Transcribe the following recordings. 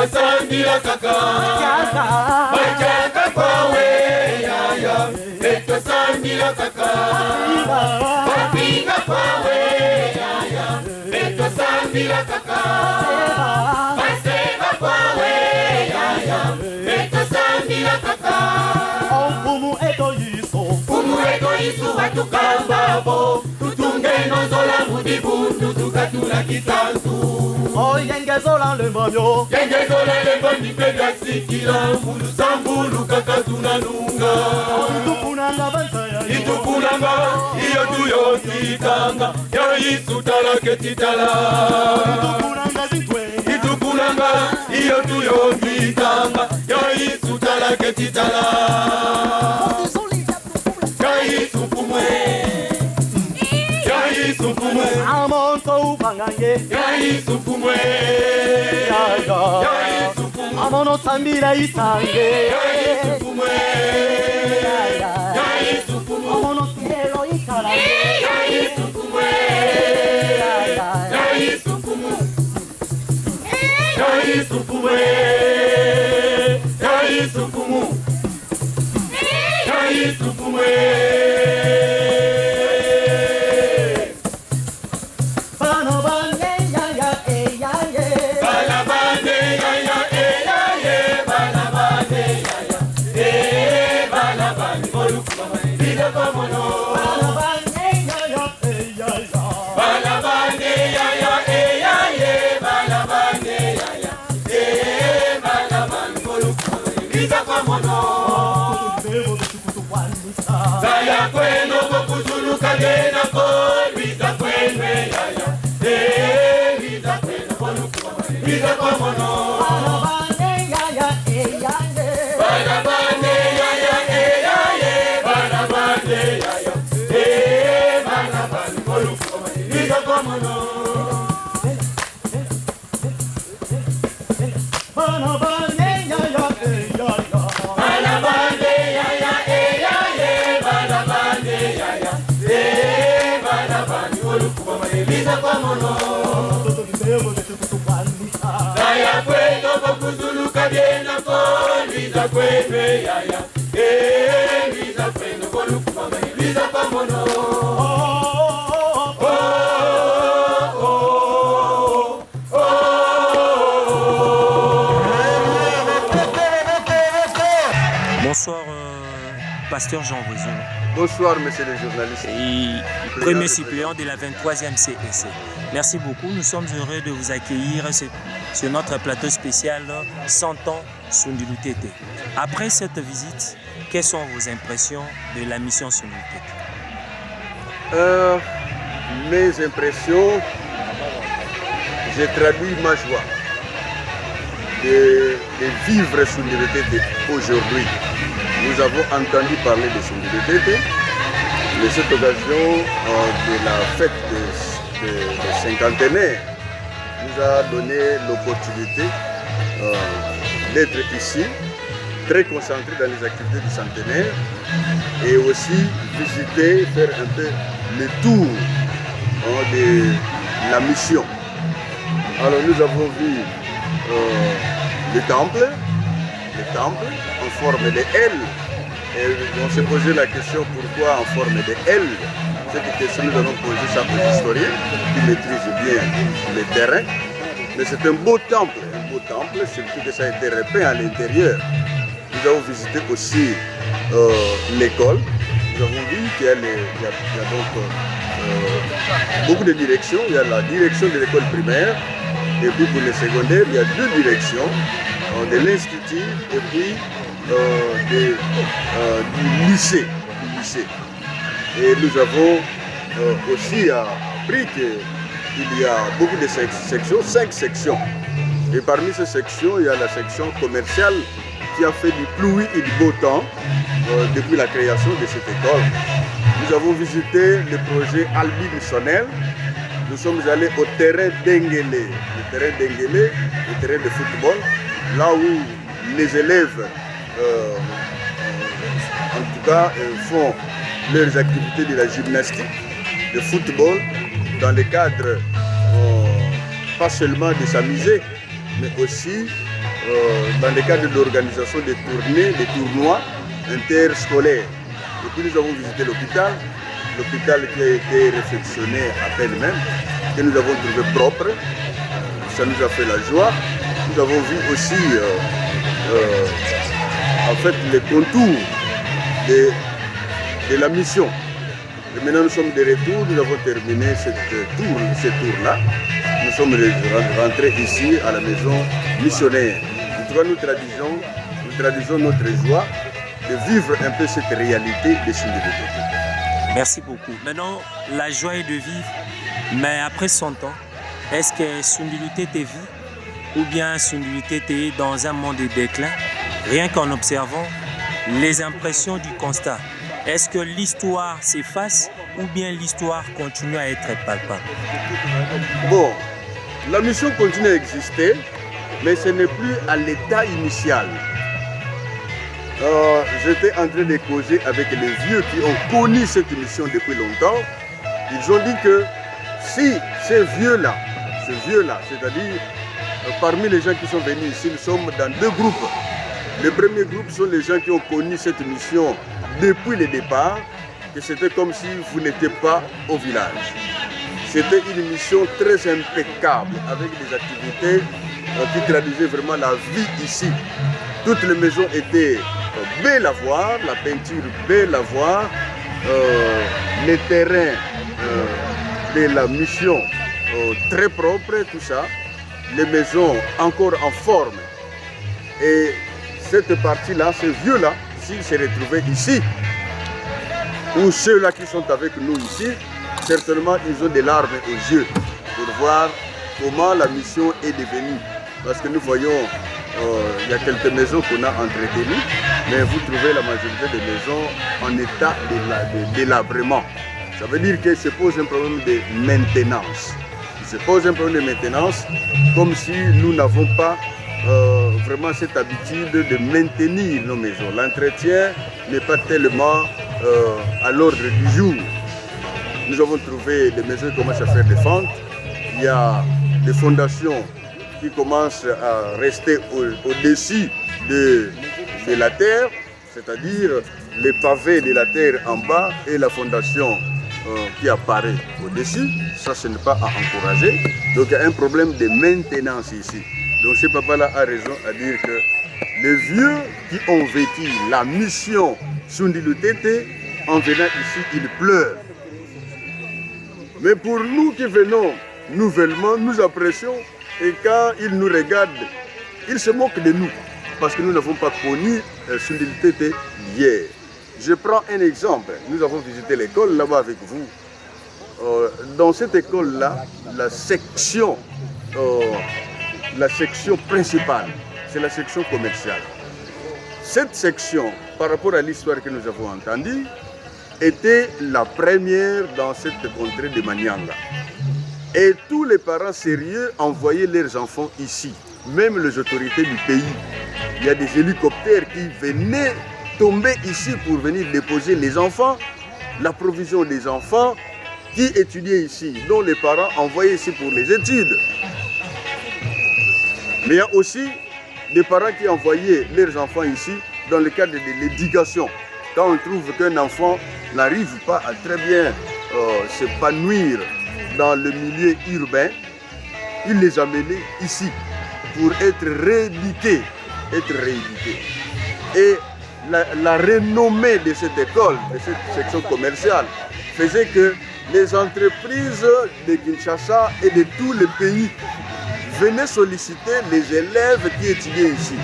Sambila kaka, bachaka kwawe yaya, eto sambila kaka, bapinga kwawe yaya, eto sambila kaka, baseba kwawe yaya, eto sambila kaka. Fumu eto yisu watukambabo, tutunge nozola mudibundu tukatula kitantu. Oh, yengezola le mamyo, yengezola le bandi pega sikila, mulu sambulu kakatuna nunga. itupunanga bansaya, itupunanga, iyo tuyo titanga, ya isutala ketitala. itupunanga zintwe, itupunanga, iyo tuyo titanga, ya isutala ketitala. Ya isupumwe, ya isupumwe, amonto upangange, ya isupumwe, ya isupumwe, amono sambila isange, ya isupumwe, ya isupumwe, amono cielo ikarage, ya isupumwe, ya isupumwe, ya isupumwe, ya isupumwe, ya isupumwe. Zaya kweno bokuzuluka gena ko biza kwenwe yaya biza kweno boluka biza kwa mono balabane yaya balabane yaya balabane yaya balabane boluka biza kwa mono balabane yaya balabane yaya balabane boluka biza kwa mono Zaya kweno bokuzuluka gena ko biza kwenwe yaya biza kweno boluka biza kwa mono Bonsoir, pasteur Jean Brézon. Bonsoir, monsieur le journaliste. Et premier suppléant de la 23e CEC. Merci beaucoup. Nous sommes heureux de vous accueillir sur notre plateau spécial 100 ans Sundilu Tété. Après cette visite, quelles sont vos impressions de la mission Sundilu Tété? Mes impressions, j'ai traduit ma joie de vivre Sundilu Tété aujourd'hui. Nous avons entendu parler de Sundilu Tété, de cette occasion de la fête de cinquantenaire nous a donné l'opportunité d'être ici, très concentré dans les activités du centenaire et aussi visiter, faire un peu le tour de la mission. Alors nous avons vu le temple en forme de L. Et on s'est posé la question pourquoi en forme de L. Cette question nous allons poser ça aux historiens qui maîtrisent bien le terrain. Mais c'est un beau temple, surtout que ça a été repeint à l'intérieur. Nous avons visité aussi l'école. Nous avons vu qu'il y a, donc beaucoup de directions. Il y a la direction de l'école primaire et puis pour les secondaires, il y a deux directions. De l'institut et puis du lycée. Et nous avons aussi appris qu'il y a beaucoup de sections, 5 sections. Et parmi ces sections, il y a la section commerciale qui a fait du pluie et du beau temps depuis la création de cette école. Nous avons visité le projet Albi Bissonnel. Nous sommes allés au terrain d'Enguélé, le terrain de football, là où les élèves, en tout cas, font leurs activités de la gymnastique, de football, dans le cadre pas seulement de s'amuser, mais aussi dans le cadre de l'organisation des tournées, des tournois interscolaires. Et puis nous avons visité l'hôpital qui a été réfectionné à peine même, que nous avons trouvé propre. Ça nous a fait la joie. Nous avons vu aussi en fait les contours de la mission. Et maintenant nous sommes de retour, nous avons terminé ce tour-là. Nous sommes rentrés ici à la maison missionnaire. En tout cas, nous traduisons notre joie de vivre un peu cette réalité de Sundilutete. Merci beaucoup. Maintenant, la joie est de vivre, mais après 100 ans, est-ce que Sundilutete vit ou bien Sundilutete est dans un monde de déclin? Rien qu'en observant les impressions du constat. Est-ce que l'histoire s'efface ou bien l'histoire continue à être palpable? Bon, la mission continue à exister, mais ce n'est plus à l'état initial. J'étais en train de causer avec les vieux qui ont connu cette mission depuis longtemps. Ils ont dit que si ces vieux-là, c'est-à-dire parmi les gens qui sont venus ici, nous sommes dans deux groupes. Le premier groupe sont les gens qui ont connu cette mission depuis le départ, que c'était comme si vous n'étiez pas au village. C'était une mission très impeccable, avec des activités qui traduisaient vraiment la vie ici. Toutes les maisons étaient belles à voir, la peinture belle à voir, les terrains de la mission très propres, tout ça, les maisons encore en forme. Et cette partie-là, ces vieux-là, s'ils se retrouvaient ici, ou ceux-là qui sont avec nous ici, certainement ils ont des larmes aux yeux pour voir comment la mission est devenue. Parce que nous voyons, il y a quelques maisons qu'on a entretenues, mais vous trouvez la majorité des maisons en état de délabrement. Ça veut dire qu'il se pose un problème de maintenance. Il se pose un problème de maintenance comme si nous n'avons pas vraiment cette habitude de maintenir nos maisons. L'entretien n'est pas tellement à l'ordre du jour. Nous avons trouvé des maisons qui commencent à faire des fentes. Il y a des fondations qui commencent à rester au-dessus de la terre, c'est-à-dire les pavés de la terre en bas et la fondation qui apparaît au-dessus. Ça, ce n'est pas à encourager. Donc, il y a un problème de maintenance ici. Donc, ce papa-là a raison à dire que les vieux qui ont vécu la mission Sundilutete, en venant ici, ils pleurent. Mais pour nous qui venons nouvellement, nous apprécions. Et quand ils nous regardent, ils se moquent de nous. Parce que nous n'avons pas connu Sundilutete hier. Je prends un exemple. Nous avons visité l'école là-bas avec vous. Dans cette école-là, la section principale, c'est la section commerciale. Cette section, par rapport à l'histoire que nous avons entendue, était la première dans cette contrée de Manyanga. Et tous les parents sérieux envoyaient leurs enfants ici, même les autorités du pays. Il y a des hélicoptères qui venaient tomber ici pour venir déposer les enfants, la provision des enfants qui étudiaient ici, dont les parents envoyaient ici pour les études. Mais il y a aussi des parents qui envoyaient leurs enfants ici dans le cadre de l'éducation. Quand on trouve qu'un enfant n'arrive pas à très bien s'épanouir dans le milieu urbain, il les amenait ici pour être rééduqués. Et la renommée de cette école, de cette section commerciale, faisait que les entreprises de Kinshasa et de tous les pays venaient solliciter les élèves qui étudiaient ici.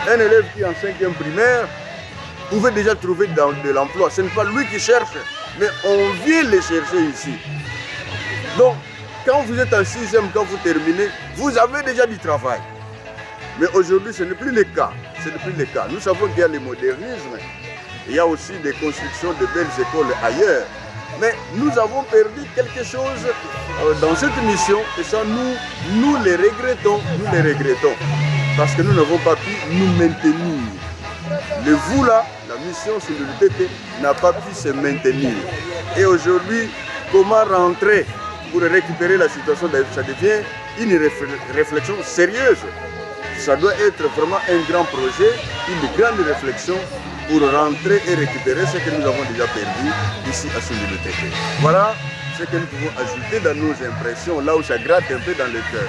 Un élève qui est en 5e primaire pouvait déjà trouver de l'emploi. Ce n'est pas lui qui cherche, mais on vient les chercher ici. Donc, quand vous êtes en 6e, quand vous terminez, vous avez déjà du travail. Mais aujourd'hui, ce n'est plus le cas. c'est depuis le cas. Nous savons qu'il y a le modernisme, il y a aussi des constructions de belles écoles ailleurs. Mais nous avons perdu quelque chose dans cette mission et ça nous les regrettons, parce que nous n'avons pas pu nous maintenir. Le vous là, la mission sur l'UTT n'a pas pu se maintenir. Et aujourd'hui, comment rentrer pour récupérer la situation, ça devient une réflexion sérieuse. Ça doit être vraiment un grand projet, une grande réflexion pour rentrer et récupérer ce que nous avons déjà perdu ici à Sundilutete. Voilà ce que nous pouvons ajouter dans nos impressions, là où ça gratte un peu dans le cœur.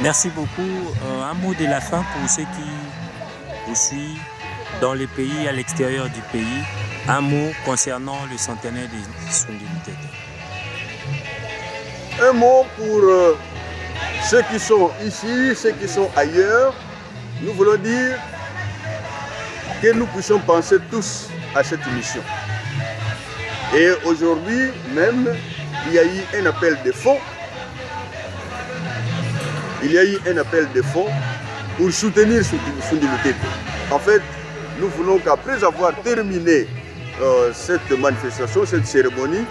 Merci beaucoup. Un mot de la fin pour ceux qui vous suivent dans le pays, à l'extérieur du pays. Un mot concernant le centenaire de Sundilutete. Un mot pour ceux qui sont ici, ceux qui sont ailleurs. Nous voulons dire que nous puissions penser tous à cette mission. Et aujourd'hui même, il y a eu un appel de fonds. Il y a eu un appel de fonds pour soutenir Sundilutete. En fait, nous voulons qu'après avoir terminé cette manifestation, cette cérémonie,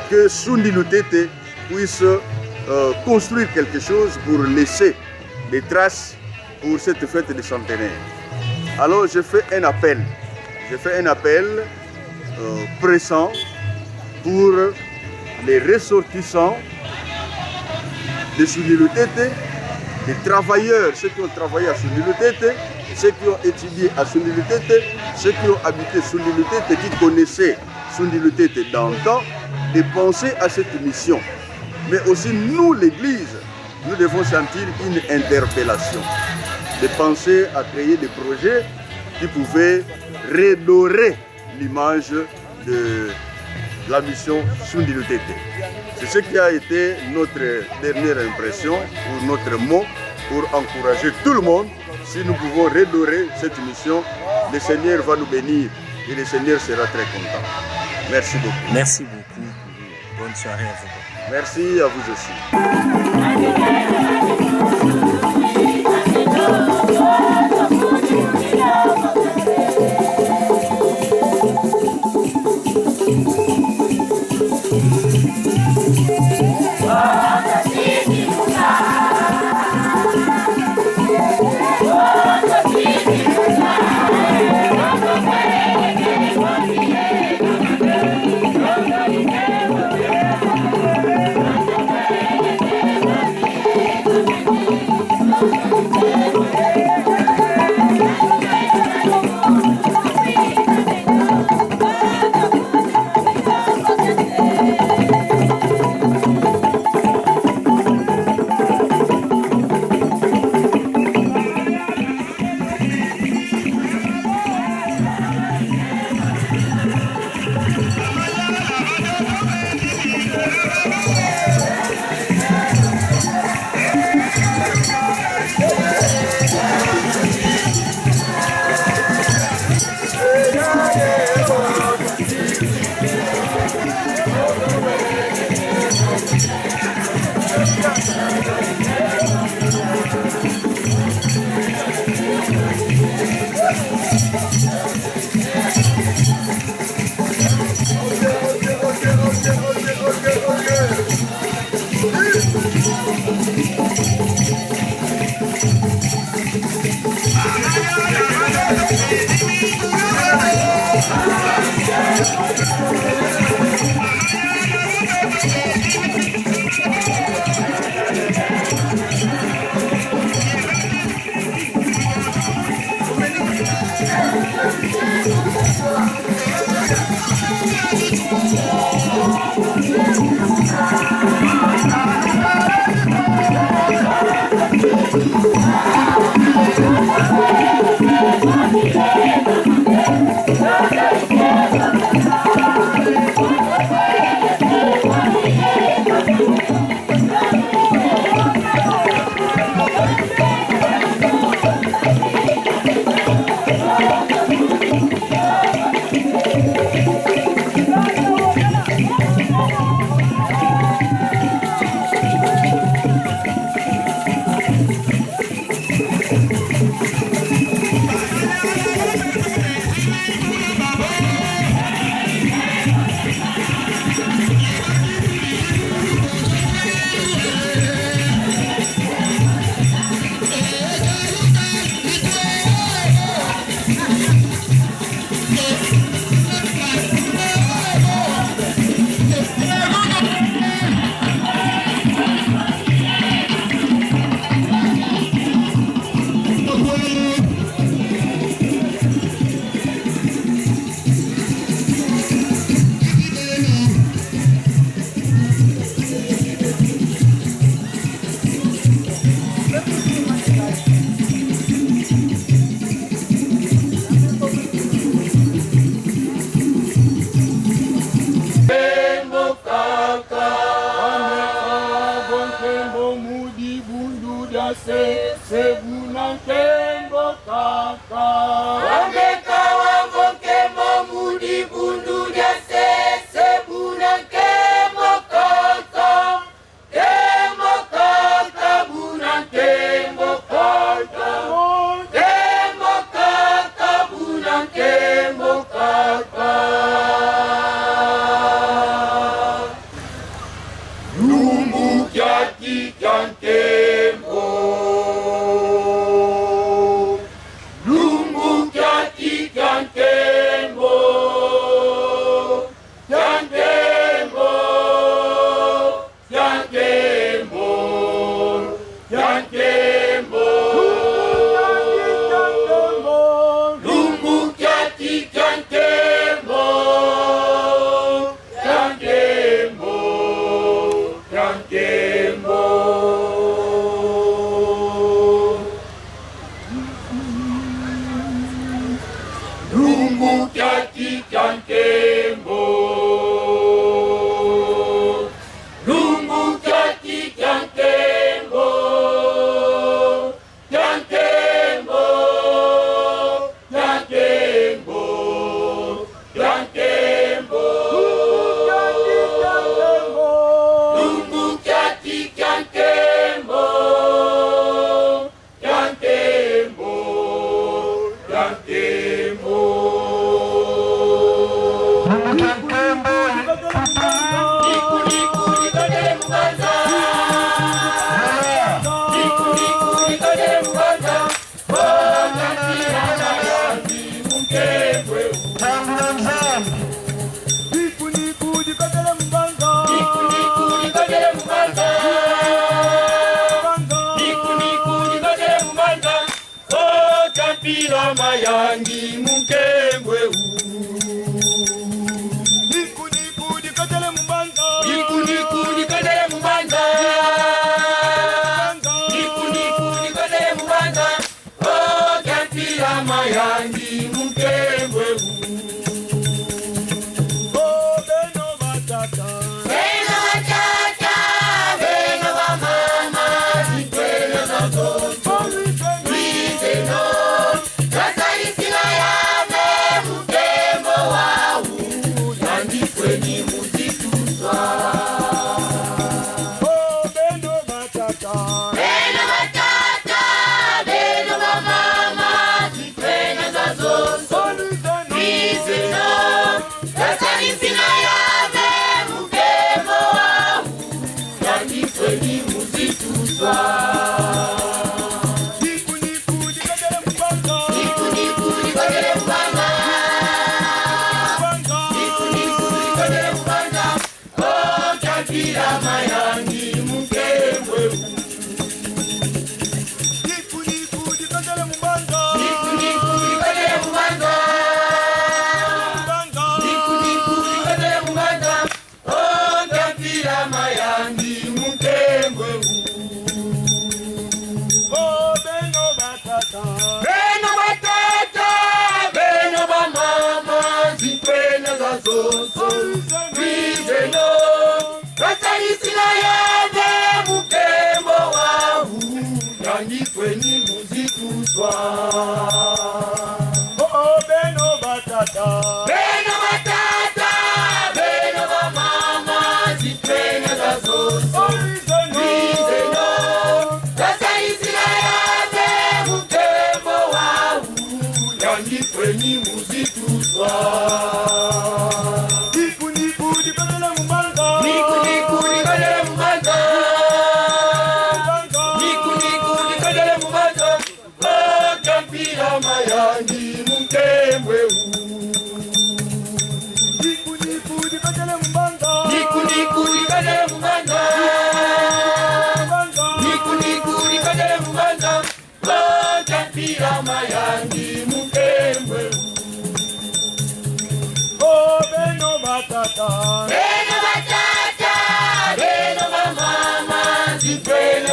que Sundilutete puisse construire quelque chose pour laisser des traces pour cette fête de centenaire. Alors je fais un appel pressant pour les ressortissants de Sundilutete, les travailleurs, ceux qui ont travaillé à Sundilutete, ceux qui ont étudié à Sundilutete, ceux qui ont habité Sundilutete, qui connaissaient Sundilutete dans le temps, de penser à cette mission. Mais aussi nous, l'Église, nous devons sentir une interpellation, de penser à créer des projets qui pouvaient redorer l'image de la mission Sundilutete. C'est ce qui a été notre dernière impression, ou notre mot, pour encourager tout le monde. Si nous pouvons redorer cette mission, le Seigneur va nous bénir et le Seigneur sera très content. Merci beaucoup. Merci beaucoup. Bonne soirée à vous. Merci à vous aussi. Lungu kyaki kyankembo, lungu kyaki kyankembo, kyankembo, kyankembo, kyankembo, lungu kyaki kyankembo, kyankembo, kyankembo. Mayangi mukembwe nikuni kadele mubanga nikuni kadele mubanga nikuni kadele mubanga oh kampira mayangi mukembwe oh beno batata beno mama zikwena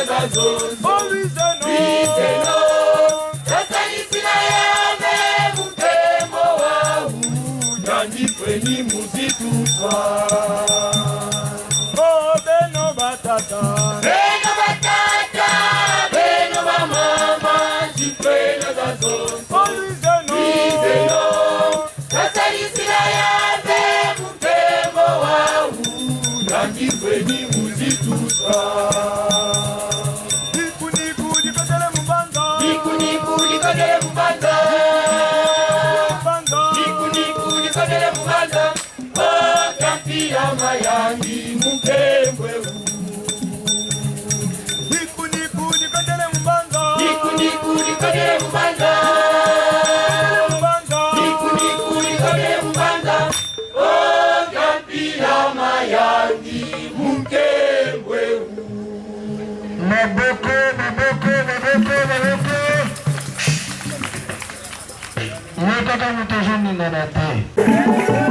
nazo Nataka mtazame na nate.